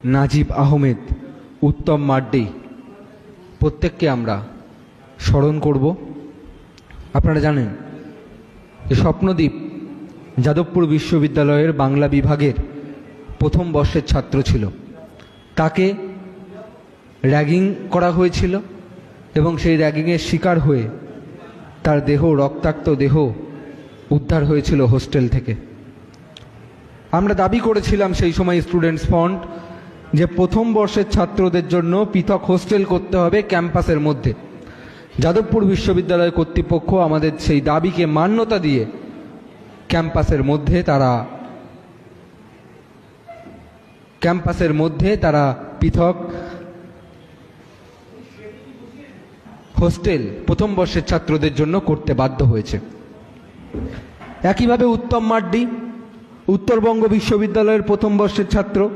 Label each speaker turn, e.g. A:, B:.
A: নাজিব আহমেদ, উত্তম মার্ডি প্রত্যেককে আমরা স্মরণ করব। আপনারা জানেন যে স্বপ্নদীপ যাদবপুর বিশ্ববিদ্যালয়ের বাংলা বিভাগের প্রথম বর্ষের ছাত্র ছিল। তাকে র্যাগিং করা হয়েছিল এবং সেই র্যাগিংয়ের শিকার হয়ে তার দেহ, রক্তাক্ত দেহ উদ্ধার হয়েছিল হোস্টেল থেকে। আমরা দাবি করেছিলাম সেই সময় স্টুডেন্টস ফ্রন্ট যে প্রথম বর্ষের ছাত্রদের জন্য পৃথক হোস্টেল করতে হবে ক্যাম্পাসের মধ্যে। যাদবপুর বিশ্ববিদ্যালয় কর্তৃপক্ষ আমাদের সেই দাবিকে মান্যতা দিয়ে ক্যাম্পাসের মধ্যে তারা পৃথক হোস্টেল প্রথম বর্ষের ছাত্রদের জন্য করতে বাধ্য হয়েছে। একইভাবে উত্তম মার্ডি উত্তরবঙ্গ বিশ্ববিদ্যালয়ের প্রথম বর্ষের ছাত্র।